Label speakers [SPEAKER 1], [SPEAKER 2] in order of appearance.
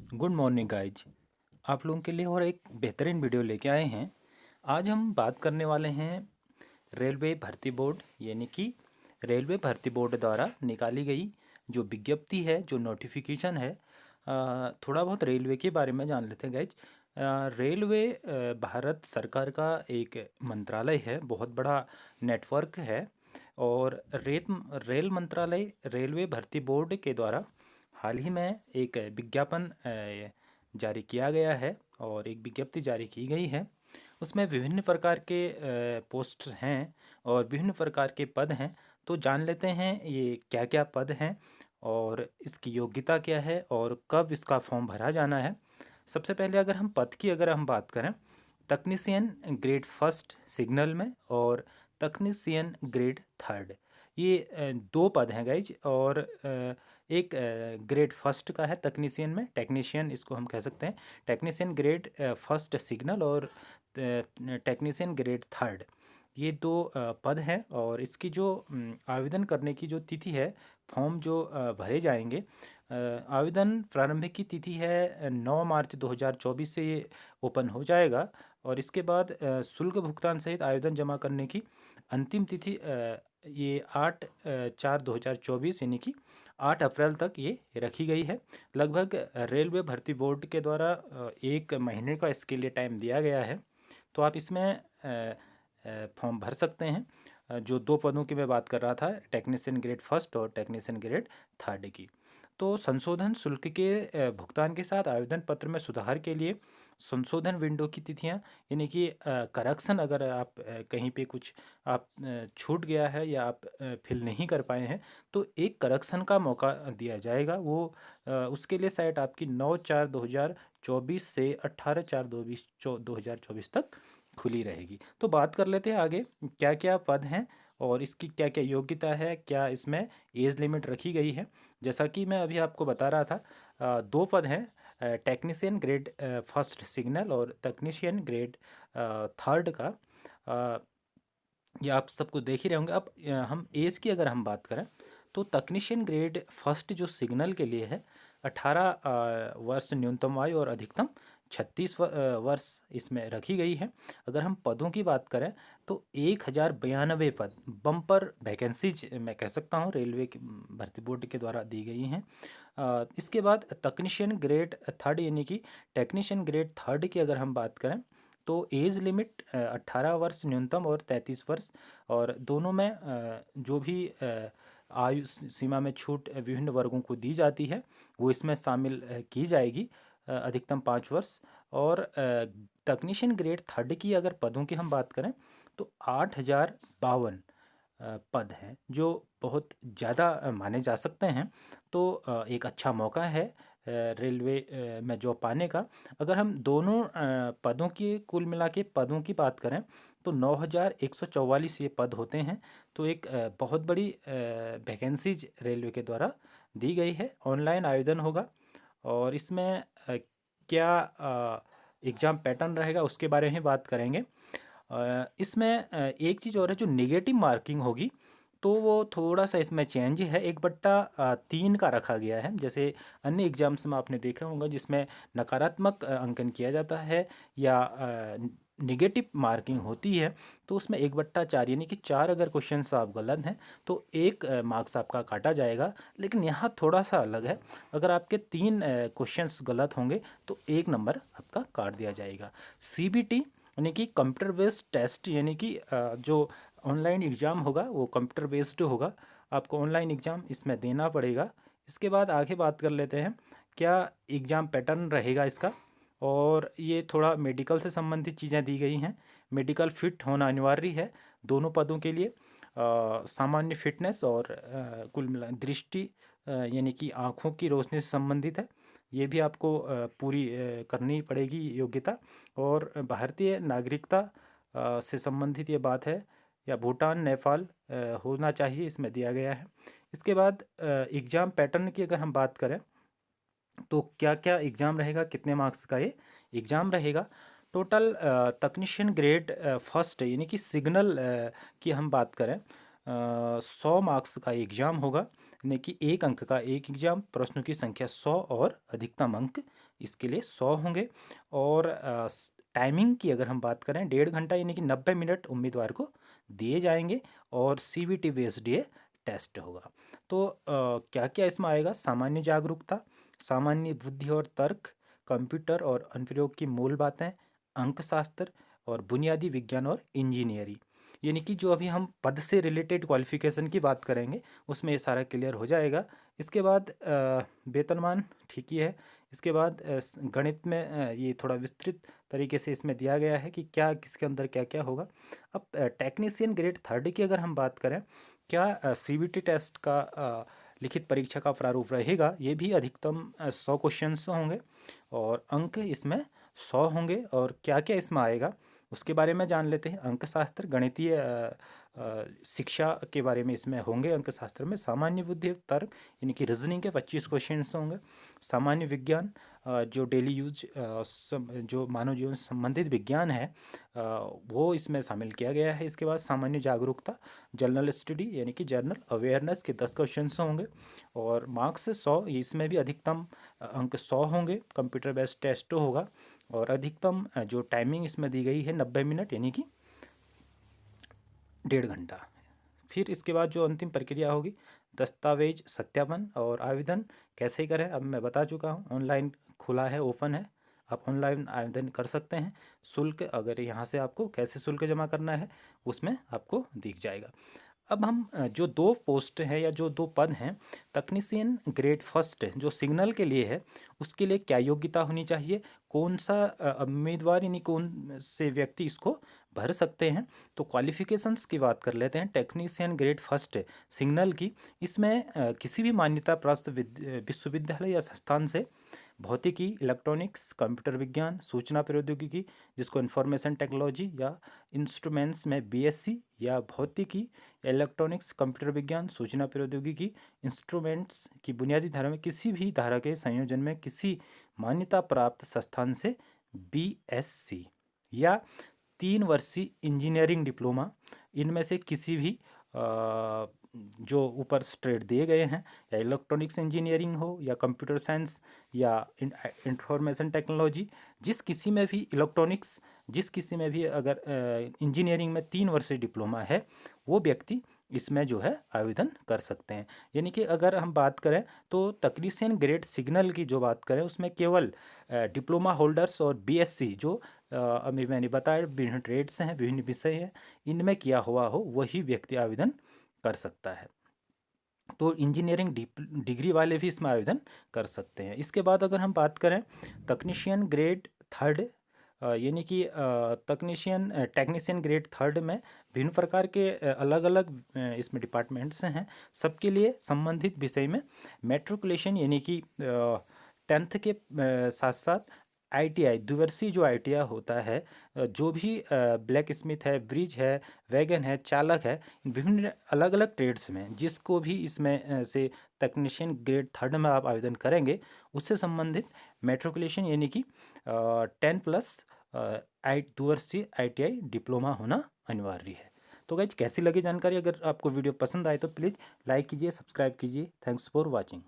[SPEAKER 1] Good morning guys. आप लोगों के लिए और एक बेहतरीन वीडियो लेके आए हैं। आज हम बात करने वाले हैं रेलवे भर्ती बोर्ड यानी कि रेलवे भर्ती बोर्ड द्वारा निकाली गई जो विज्ञप्ति है, जो नोटिफिकेशन है। थोड़ा बहुत रेलवे के बारे में जान लेते हैं गाइज। रेलवे भारत सरकार का एक मंत्रालय है, बहुत बड़ा नेटवर्क है। और रेल मंत्रालय रेलवे भर्ती बोर्ड के द्वारा हाल ही में एक विज्ञापन जारी किया गया है और एक विज्ञप्ति जारी की गई है। उसमें विभिन्न प्रकार के पोस्ट हैं और विभिन्न प्रकार के पद हैं। तो जान लेते हैं ये क्या क्या पद हैं और इसकी योग्यता क्या है और कब इसका फॉर्म भरा जाना है। सबसे पहले अगर हम बात करें, तकनीशियन ग्रेड फर्स्ट सिग्नल में और तकनीशियन ग्रेड थर्ड, ये दो पद हैं गाइज। और एक ग्रेड फर्स्ट का है तकनीशियन में, टेक्नीशियन इसको हम कह सकते हैं, टेक्नीशियन ग्रेड फर्स्ट सिग्नल और टेक्नीशियन ग्रेड थर्ड, ये दो पद हैं। और इसकी जो आवेदन करने की जो तिथि है, फॉर्म जो भरे जाएंगे, आवेदन प्रारंभिक की तिथि है 9 मार्च 2024 से ये ओपन हो जाएगा। और इसके बाद शुल्क भुगतान सहित आवेदन जमा करने की अंतिम तिथि ये 8/4/2024 यानी कि 8 अप्रैल तक ये रखी गई है। लगभग रेलवे भर्ती बोर्ड के द्वारा एक महीने का इसके लिए टाइम दिया गया है। तो आप इसमें फॉर्म भर सकते हैं। जो दो पदों की मैं बात कर रहा था, टेक्नीशियन ग्रेड फर्स्ट और टेक्नीशियन ग्रेड थर्ड की। तो संशोधन शुल्क के भुगतान के साथ आवेदन पत्र में सुधार के लिए संशोधन विंडो की तिथियां, यानी कि करेक्शन, अगर आप कहीं पे कुछ आप छूट गया है या आप फिल नहीं कर पाए हैं तो एक करेक्शन का मौका दिया जाएगा। वो उसके लिए साइट आपकी 9/4/2024 से 18/4/2024 तक खुली रहेगी। तो बात कर लेते हैं आगे क्या क्या पद हैं और इसकी क्या क्या योग्यता है, क्या इसमें एज लिमिट रखी गई है। जैसा कि मैं अभी आपको बता रहा था, दो पद हैं, टेक्नीशियन ग्रेड फर्स्ट सिग्नल और टेक्नीशियन ग्रेड थर्ड का। अ, ये आप सबको देख ही रहे होंगे। अब हम एज की अगर हम बात करें तो तकनीशियन ग्रेड फर्स्ट जो सिग्नल के लिए है, 18 वर्ष न्यूनतम आयु और अधिकतम 36 वर्ष इसमें रखी गई है। अगर हम पदों की बात करें तो 1092 पद बम्पर वैकेंसीज मैं कह सकता हूँ रेलवे की भर्ती बोर्ड के द्वारा दी गई हैं। इसके बाद तकनीशियन ग्रेड थर्ड यानी कि टेक्नीशियन ग्रेड थर्ड की अगर हम बात करें तो एज लिमिट 18 वर्ष न्यूनतम और 33 वर्ष। और दोनों में जो भी आयु सीमा में छूट विभिन्न वर्गों को दी जाती है वो इसमें शामिल की जाएगी, अधिकतम 5 वर्ष। और तकनीशियन ग्रेड थर्ड की अगर पदों की हम बात करें तो 8052 पद हैं, जो बहुत ज़्यादा माने जा सकते हैं। तो एक अच्छा मौका है रेलवे में जॉब पाने का। अगर हम दोनों पदों की कुल मिला के पदों की बात करें तो 9144 ये पद होते हैं। तो एक बहुत बड़ी वैकेंसीज रेलवे के द्वारा दी गई है। ऑनलाइन आवेदन होगा और इसमें क्या एग्ज़ाम पैटर्न रहेगा उसके बारे में बात करेंगे। इसमें एक चीज़ और है, जो नेगेटिव मार्किंग होगी तो वो थोड़ा सा इसमें चेंज है, 1/3 का रखा गया है। जैसे अन्य एग्जाम्स में आपने देखा होगा जिसमें नकारात्मक अंकन किया जाता है या निगेटिव मार्किंग होती है, तो उसमें 1/4 यानी कि 4 अगर क्वेश्चंस आप गलत हैं तो एक मार्क्स आपका काटा जाएगा। लेकिन यहाँ थोड़ा सा अलग है, अगर आपके 3 क्वेश्चंस गलत होंगे तो 1 नंबर आपका काट दिया जाएगा। CBT यानी कि कंप्यूटर बेस्ड टेस्ट, यानी कि जो ऑनलाइन एग्ज़ाम होगा वो कंप्यूटर बेस्ड होगा, आपको ऑनलाइन एग्ज़ाम इसमें देना पड़ेगा। इसके बाद आगे बात कर लेते हैं क्या एग्ज़ाम पैटर्न रहेगा इसका। और ये थोड़ा मेडिकल से संबंधित चीज़ें दी गई हैं। मेडिकल फिट होना अनिवार्य है दोनों पदों के लिए। सामान्य फिटनेस और कुल मिला दृष्टि यानी कि आँखों की रोशनी से संबंधित है, ये भी आपको पूरी करनी पड़ेगी योग्यता। और भारतीय नागरिकता से संबंधित ये बात है, या भूटान नेपाल होना चाहिए, इसमें दिया गया है। इसके बाद एग्ज़ाम पैटर्न की अगर हम बात करें तो क्या क्या एग्ज़ाम रहेगा, कितने मार्क्स का ये एग्ज़ाम रहेगा। टोटल तकनीशियन ग्रेड फर्स्ट यानी कि सिग्नल की हम बात करें 100 मार्क्स का एग्ज़ाम होगा, यानी कि 1 अंक का एक एग्ज़ाम, प्रश्नों की संख्या 100 और अधिकतम अंक इसके लिए 100 होंगे। और टाइमिंग की अगर हम बात करें, 1.5 घंटा यानी कि 90 मिनट उम्मीदवार को दिए जाएंगे और CBT बेस्ड ये टेस्ट होगा। तो क्या क्या इसमें आएगा? सामान्य जागरूकता, सामान्य बुद्धि और तर्क, कंप्यूटर और अनुप्रयोग की मूल बातें, अंकशास्त्र और बुनियादी विज्ञान और इंजीनियरिंग। यानी कि जो अभी हम पद से रिलेटेड क्वालिफिकेशन की बात करेंगे उसमें ये सारा क्लियर हो जाएगा। इसके बाद वेतनमान ठीक ही है। इसके बाद गणित में ये थोड़ा विस्तृत तरीके से इसमें दिया गया है कि क्या किसके अंदर क्या क्या होगा। अब टेक्नीशियन ग्रेड 3 की अगर हम बात करें, क्या CBT टेस्ट का लिखित परीक्षा का प्रारूप रहेगा? ये भी अधिकतम 100 क्वेश्चंस होंगे और अंक इसमें 100 होंगे। और क्या क्या इसमें आएगा उसके बारे में जान लेते हैं। अंकशास्त्र, गणितीय शिक्षा के बारे में इसमें होंगे। अंकशास्त्र में सामान्य बुद्धि, तर्क यानी कि रीजनिंग के 25 क्वेश्चंस होंगे। सामान्य विज्ञान, जो डेली यूज जो मानव जीवन से संबंधित विज्ञान है वो इसमें शामिल किया गया है। इसके बाद सामान्य जागरूकता, जनरल स्टडी यानी कि जनरल अवेयरनेस के 10 क्वेश्चंस होंगे और मार्क्स 100, इसमें भी अधिकतम अंक 100 होंगे। कंप्यूटर बेस्ड टेस्ट होगा और अधिकतम जो टाइमिंग इसमें दी गई है 90 मिनट यानी कि 1.5 घंटा। फिर इसके बाद जो अंतिम प्रक्रिया होगी, दस्तावेज सत्यापन और आवेदन कैसे करें अब मैं बता चुका हूँ। ऑनलाइन खुला है, ओपन है, आप ऑनलाइन आवेदन कर सकते हैं। शुल्क, अगर यहाँ से आपको कैसे शुल्क जमा करना है उसमें आपको दिख जाएगा। अब हम जो 2 पोस्ट हैं या जो 2 पद हैं, तकनीशियन ग्रेड 1 जो सिग्नल के लिए है, उसके लिए क्या योग्यता होनी चाहिए, कौन सा उम्मीदवार यानी कौन से व्यक्ति इसको भर सकते हैं। तो क्वालिफिकेशंस की बात कर लेते हैं। टेक्नीशियन ग्रेड 1 सिग्नल की, इसमें किसी भी मान्यता प्राप्त विश्वविद्यालय या संस्थान से भौतिकी, इलेक्ट्रॉनिक्स, कंप्यूटर विज्ञान, सूचना प्रौद्योगिकी जिसको इंफॉर्मेशन टेक्नोलॉजी या इंस्ट्रूमेंट्स में BSc, या भौतिकी, इलेक्ट्रॉनिक्स, कंप्यूटर विज्ञान, सूचना प्रौद्योगिकी, इंस्ट्रूमेंट्स की बुनियादी धारा में किसी भी धारा के संयोजन में किसी मान्यता प्राप्त संस्थान से BSc, या 3 वर्षीय इंजीनियरिंग डिप्लोमा, इनमें से किसी भी जो ऊपर स्ट्रेट दिए गए हैं, या इलेक्ट्रॉनिक्स इंजीनियरिंग हो या कंप्यूटर साइंस या इंफॉर्मेशन टेक्नोलॉजी, जिस किसी में भी इलेक्ट्रॉनिक्स, जिस किसी में भी अगर इंजीनियरिंग में 3 वर्षीय डिप्लोमा है, वो व्यक्ति इसमें जो है आवेदन कर सकते हैं। यानी कि अगर हम बात करें तो तकनीशियन ग्रेड सिग्नल की जो बात करें उसमें केवल डिप्लोमा होल्डर्स और BSc जो अभी मैंने बताया विभिन्न ट्रेड्स हैं, विभिन्न विषय हैं, इनमें किया हुआ हो वही व्यक्ति आवेदन कर सकता है। तो इंजीनियरिंग डिग्री वाले भी इसमें आवेदन कर सकते हैं। इसके बाद अगर हम बात करें तकनीशियन ग्रेड 3 यानी कि टेक्नीशियन ग्रेड 3 में भिन्न प्रकार के अलग अलग इसमें डिपार्टमेंट्स हैं। सबके लिए संबंधित विषय में मैट्रिकुलेशन यानी कि 10th के साथ साथ ITI, द्विवर्षीय जो ITI होता है, जो भी ब्लैक स्मिथ है, ब्रिज है, वैगन है, चालक है, इन विभिन्न अलग अलग ट्रेड्स में जिसको भी इसमें से तकनीशियन ग्रेड 3 में आप आवेदन करेंगे उससे संबंधित मैट्रिकुलेशन यानी कि 10+ 2 वर्षीय ITI डिप्लोमा होना अनिवार्य है। तो गाइज कैसी लगी जानकारी? अगर आपको वीडियो पसंद आए तो प्लीज़ लाइक कीजिए, सब्सक्राइब कीजिए। Thanks for watching.